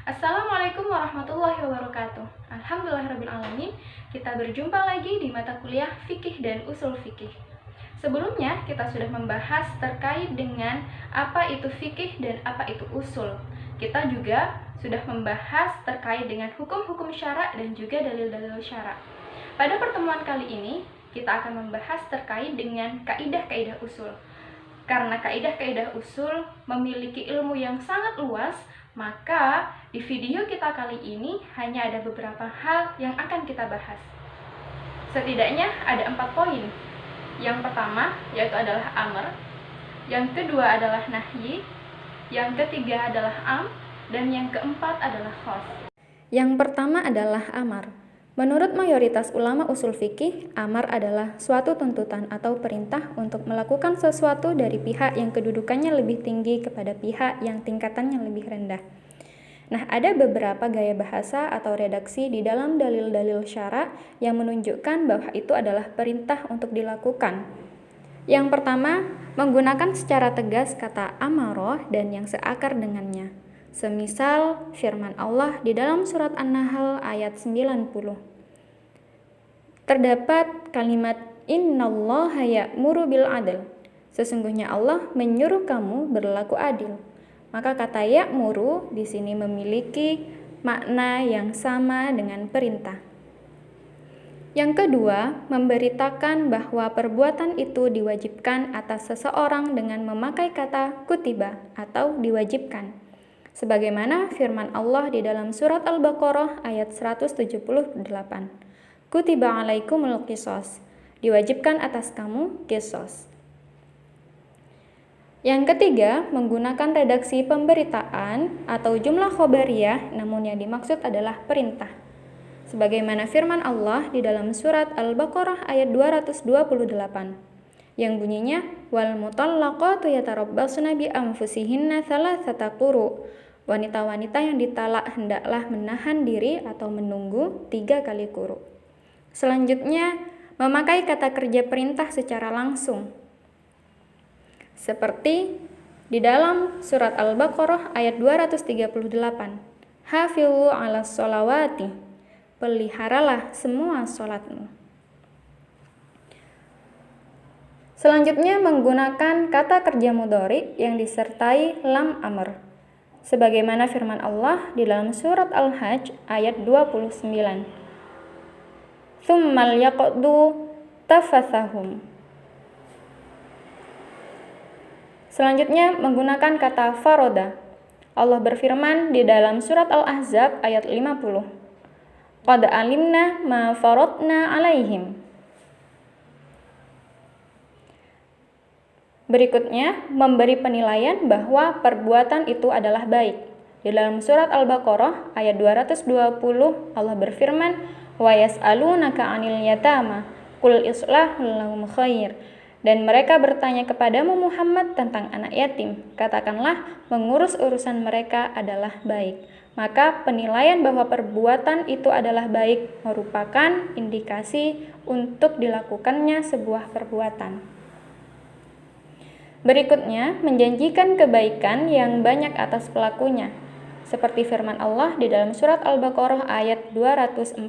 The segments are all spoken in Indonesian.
Assalamualaikum warahmatullahi wabarakatuh. Alhamdulillahirrabbilalamin. Kita berjumpa lagi di mata kuliah Fikih dan Usul Fikih. Sebelumnya kita sudah membahas terkait dengan apa itu fikih dan apa itu usul. Kita juga sudah membahas terkait dengan hukum-hukum syara dan juga dalil-dalil syara. Pada pertemuan kali ini kita akan membahas terkait dengan kaidah-kaidah usul. Karena kaidah-kaidah usul memiliki ilmu yang sangat luas, maka di video kita kali ini hanya ada beberapa hal yang akan kita bahas. Setidaknya ada 4 poin. Yang pertama yaitu adalah amr, yang kedua adalah nahyi, yang ketiga adalah am, dan yang keempat adalah khos. Yang pertama adalah amar. Menurut mayoritas ulama usul fikih, amar adalah suatu tuntutan atau perintah untuk melakukan sesuatu dari pihak yang kedudukannya lebih tinggi kepada pihak yang tingkatannya lebih rendah. Nah, ada beberapa gaya bahasa atau redaksi di dalam dalil-dalil syara yang menunjukkan bahwa itu adalah perintah untuk dilakukan. Yang pertama, menggunakan secara tegas kata amaroh dan yang seakar dengannya. Semisal firman Allah di dalam surat An-Nahl ayat 90. Terdapat kalimat innallaha ya'muru bil adl. Sesungguhnya Allah menyuruh kamu berlaku adil. Maka kata ya'muru di sini memiliki makna yang sama dengan perintah. Yang kedua, memberitakan bahwa perbuatan itu diwajibkan atas seseorang dengan memakai kata kutiba atau diwajibkan. Sebagaimana firman Allah di dalam surat Al-Baqarah ayat 178. Kutiba alaikumul qisas. Diwajibkan atas kamu qisas. Yang ketiga, menggunakan redaksi pemberitaan atau jumlah khobariyah, namun yang dimaksud adalah perintah. Sebagaimana firman Allah di dalam surat Al-Baqarah ayat 228. Yang bunyinya wal mutallaqatu yatarabbasna bi anfusihinna thalathata quru. Wanita-wanita yang ditalak hendaklah menahan diri atau menunggu 3 kali quru. Selanjutnya, memakai kata kerja perintah secara langsung. Seperti di dalam surat Al-Baqarah ayat 238. Hafizu 'alas sholawati. Peliharalah semua sholatmu. Selanjutnya menggunakan kata kerja mudhari yang disertai lam amr. Sebagaimana firman Allah di dalam surat Al-Hajj ayat 29. Tsummal yaqdu tafathahum. Selanjutnya menggunakan kata faroda. Allah berfirman di dalam surat Al-Ahzab ayat 50. Qad alimna ma faradna alaihim. Berikutnya, memberi penilaian bahwa perbuatan itu adalah baik. Di dalam surat Al-Baqarah ayat 220 Allah berfirman, "Wa yas'alunaka 'anil yatama, qul islahul lahum khair." Dan mereka bertanya kepadamu Muhammad tentang anak yatim. Katakanlah, mengurus urusan mereka adalah baik. Maka penilaian bahwa perbuatan itu adalah baik merupakan indikasi untuk dilakukannya sebuah perbuatan. Berikutnya, menjanjikan kebaikan yang banyak atas pelakunya. Seperti firman Allah di dalam surat Al-Baqarah ayat 245.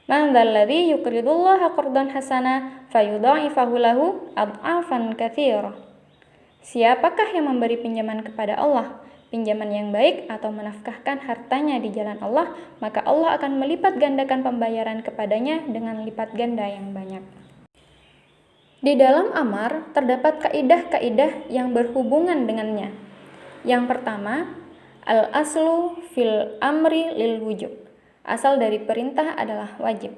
Man dzalladzi yuqridullaha qardan hasana fayudha'ifahu lahu ad'afan katsira. Siapakah yang memberi pinjaman kepada Allah, pinjaman yang baik atau menafkahkan hartanya di jalan Allah, maka Allah akan melipat gandakan pembayaran kepadanya dengan lipat ganda yang banyak. Di dalam amar terdapat kaidah-kaidah yang berhubungan dengannya. Yang pertama, al-aslu fil amri lil wujub. Asal dari perintah adalah wajib.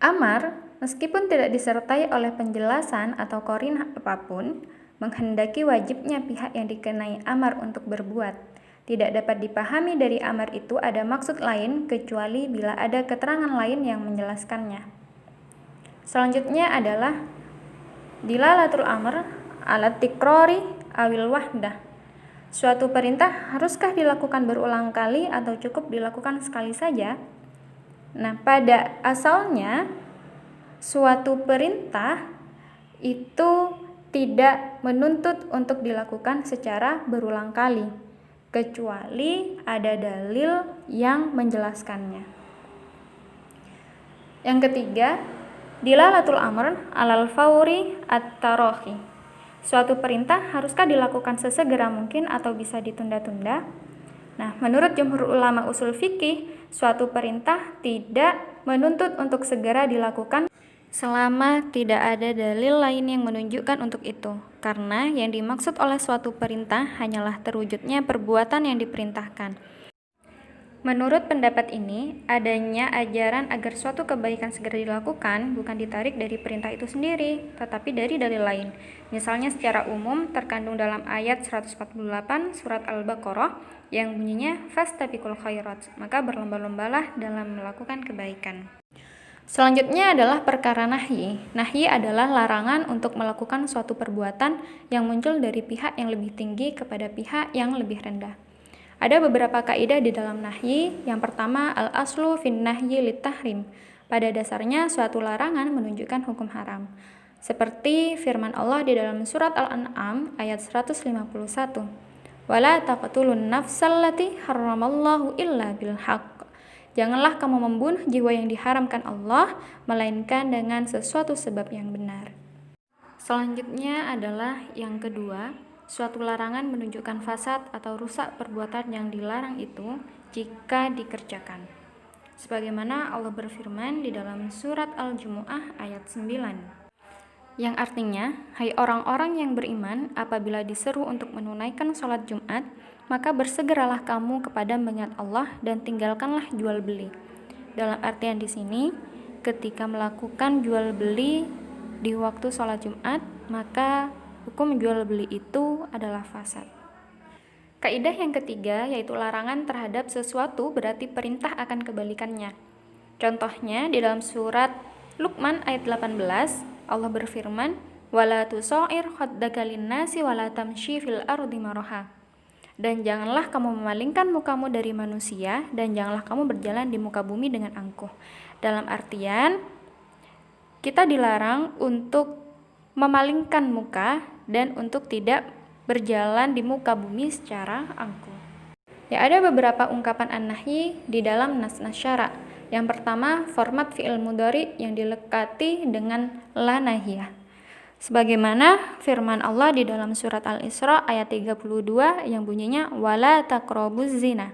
Amar, meskipun tidak disertai oleh penjelasan atau qarinah apapun, menghendaki wajibnya pihak yang dikenai amar untuk berbuat. Tidak dapat dipahami dari amar itu ada maksud lain kecuali bila ada keterangan lain yang menjelaskannya. Selanjutnya adalah dilalatul amr ala tikrori awil wahdah. Suatu perintah haruskah dilakukan berulang kali atau cukup dilakukan sekali saja? Nah, pada asalnya suatu perintah itu tidak menuntut untuk dilakukan secara berulang kali, kecuali ada dalil yang menjelaskannya. Yang ketiga, dilalatul amr alal fauri at-tarahi. Suatu perintah haruskah dilakukan sesegera mungkin atau bisa ditunda-tunda? Nah, menurut jumhur ulama usul fikih, suatu perintah tidak menuntut untuk segera dilakukan selama tidak ada dalil lain yang menunjukkan untuk itu. Karena yang dimaksud oleh suatu perintah hanyalah terwujudnya perbuatan yang diperintahkan. Menurut pendapat ini, adanya ajaran agar suatu kebaikan segera dilakukan bukan ditarik dari perintah itu sendiri, tetapi dari dalil lain. Misalnya secara umum terkandung dalam ayat 148 surat Al-Baqarah yang bunyinya fastabiqul khairat, maka berlomba-lombalah dalam melakukan kebaikan. Selanjutnya adalah perkara nahyi. Nahyi adalah larangan untuk melakukan suatu perbuatan yang muncul dari pihak yang lebih tinggi kepada pihak yang lebih rendah. Ada beberapa kaidah di dalam nahyi. Yang pertama, al-aslu fin nahyi litahrim. Pada dasarnya suatu larangan menunjukkan hukum haram. Seperti firman Allah di dalam surat Al-An'am ayat 151. Wala taqtulun nafsallati harramallahu illa bilhaq. Janganlah kamu membunuh jiwa yang diharamkan Allah, melainkan dengan sesuatu sebab yang benar. Selanjutnya adalah yang kedua, suatu larangan menunjukkan fasad atau rusak perbuatan yang dilarang itu jika dikerjakan. Sebagaimana Allah berfirman di dalam surat Al-Jumu'ah ayat 9. Yang artinya, hai orang-orang yang beriman, apabila diseru untuk menunaikan sholat Jumat, maka bersegeralah kamu kepada mengingat Allah dan tinggalkanlah jual beli. Dalam artian di sini, ketika melakukan jual beli di waktu sholat Jumat, maka hukum jual beli itu adalah fasad. Kaidah yang ketiga yaitu larangan terhadap sesuatu berarti perintah akan kebalikannya. Contohnya di dalam surat Luqman ayat 18, Allah berfirman, "Wala tusair khaddaka lin-nasi wala tamshi fil ardi maraha." Dan janganlah kamu memalingkan mukamu dari manusia, dan janganlah kamu berjalan di muka bumi dengan angkuh. Dalam artian, kita dilarang untuk memalingkan muka dan untuk tidak berjalan di muka bumi secara angkuh. Ya, ada beberapa ungkapan an-nahyi di dalam nas-nas syara. Yang pertama, format fi'il mudhari yang dilekati dengan la nahiyah. Sebagaimana firman Allah di dalam surat Al-Isra ayat 32 yang bunyinya wala taqrabuz zina.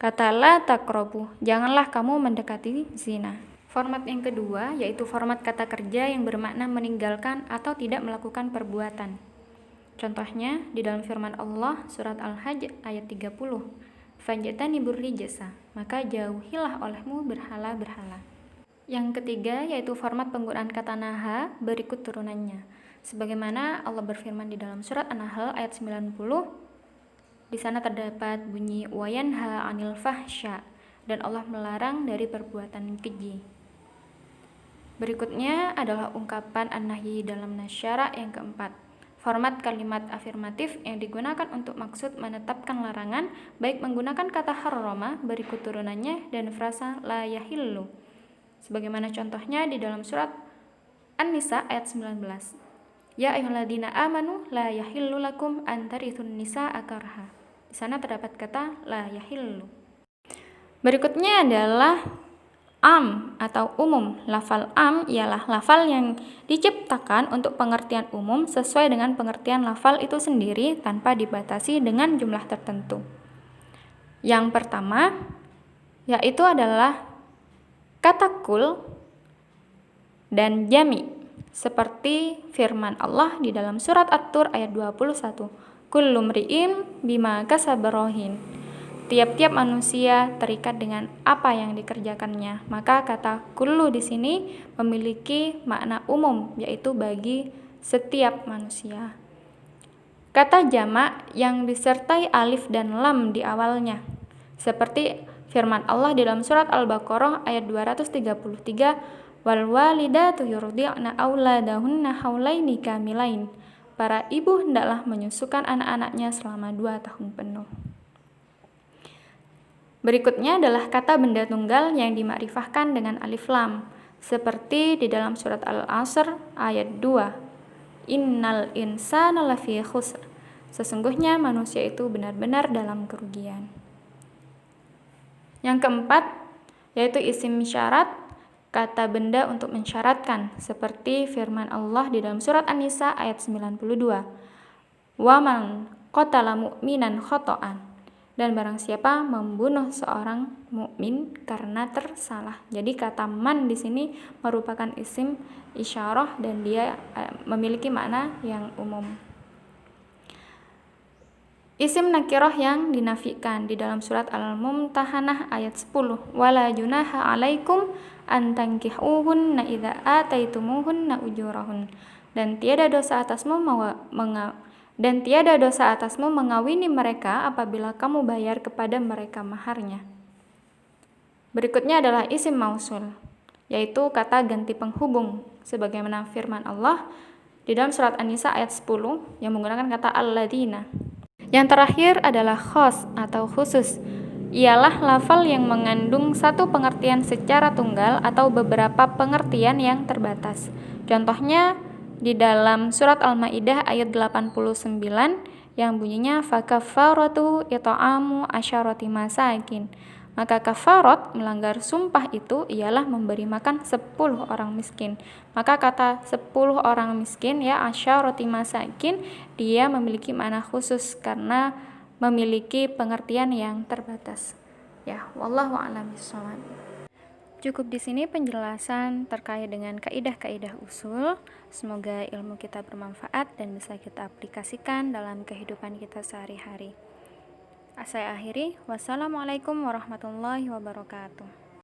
Kata la taqrabu, janganlah kamu mendekati zina. Format yang kedua yaitu format kata kerja yang bermakna meninggalkan atau tidak melakukan perbuatan. Contohnya di dalam firman Allah surat Al-Hajj ayat 30. Fanjatanibur rijasa, maka jauhilah olehmu berhala-berhala. Yang ketiga yaitu format penggunaan kata naha berikut turunannya. Sebagaimana Allah berfirman di dalam surat An-Nahl ayat 90, di sana terdapat bunyi wayanha 'anil fahsya, dan Allah melarang dari perbuatan keji. Berikutnya adalah ungkapan an-nahyi dalam nasyara yang keempat. Format kalimat afirmatif yang digunakan untuk maksud menetapkan larangan baik menggunakan kata harrama berikut turunannya dan frasa la yahillu. Sebagaimana contohnya di dalam surat An-Nisa ayat 19. Ya ayyuhalladzina amanu la yahillu lakum an tarithun nisaa karha. Di sana terdapat kata la yahillu. Berikutnya adalah am atau umum. Lafal am ialah lafal yang diciptakan untuk pengertian umum sesuai dengan pengertian lafal itu sendiri tanpa dibatasi dengan jumlah tertentu. Yang pertama yaitu adalah kata kul dan jami, seperti firman Allah di dalam surat At-Tur ayat 21. Kullu mri'in bima kasaba rahin. Tiap-tiap manusia terikat dengan apa yang dikerjakannya. Maka kata kullu di sini memiliki makna umum, yaitu bagi setiap manusia. Kata jamak yang disertai alif dan lam di awalnya, seperti firman Allah di dalam surat Al-Baqarah ayat 233, wal walidatu yurdi'na auladahunna haulaini kamilain. Para ibu hendaklah menyusukan anak-anaknya selama 2 tahun penuh. Berikutnya adalah kata benda tunggal yang dimakrifahkan dengan alif lam, seperti di dalam surat Al-Asr ayat 2. Innal insana lafi khusr. Sesungguhnya manusia itu benar-benar dalam kerugian. Yang keempat, yaitu isim syarat, kata benda untuk mensyaratkan, seperti firman Allah di dalam surat An-Nisa ayat 92. Wa man qatala mu'minan khoto'an. Dan barang siapa membunuh seorang mukmin karena tersalah. Jadi kata man di sini merupakan isim isyarah dan dia memiliki makna yang umum. Isim nakirah yang dinafikan di dalam surat Al-Mumtahanah ayat 10. Wala junaha alaikum an tankihuhunna idza ataitumuhunna ujurahun. Dan tiada dosa atasmu mengawini mereka apabila kamu bayar kepada mereka maharnya. Berikutnya adalah isim mausul, yaitu kata ganti penghubung, sebagaimana firman Allah di dalam surat An-Nisa ayat 10 yang menggunakan kata alladzina. Yang terakhir adalah khos atau khusus. Ialah lafal yang mengandung satu pengertian secara tunggal atau beberapa pengertian yang terbatas. Contohnya di dalam surat Al-Maidah ayat 89 yang bunyinya fakaffaratu it'amu asyarati masakin. Maka kafarat melanggar sumpah itu ialah memberi makan 10 orang miskin. Maka kata 10 orang miskin ya asyarati masakin dia memiliki makna khusus karena memiliki pengertian yang terbatas. Ya, wallahu a'lam bishawab. Cukup di sini penjelasan terkait dengan kaidah-kaidah usul. Semoga ilmu kita bermanfaat dan bisa kita aplikasikan dalam kehidupan kita sehari-hari. Saya akhiri. Wassalamualaikum warahmatullahi wabarakatuh.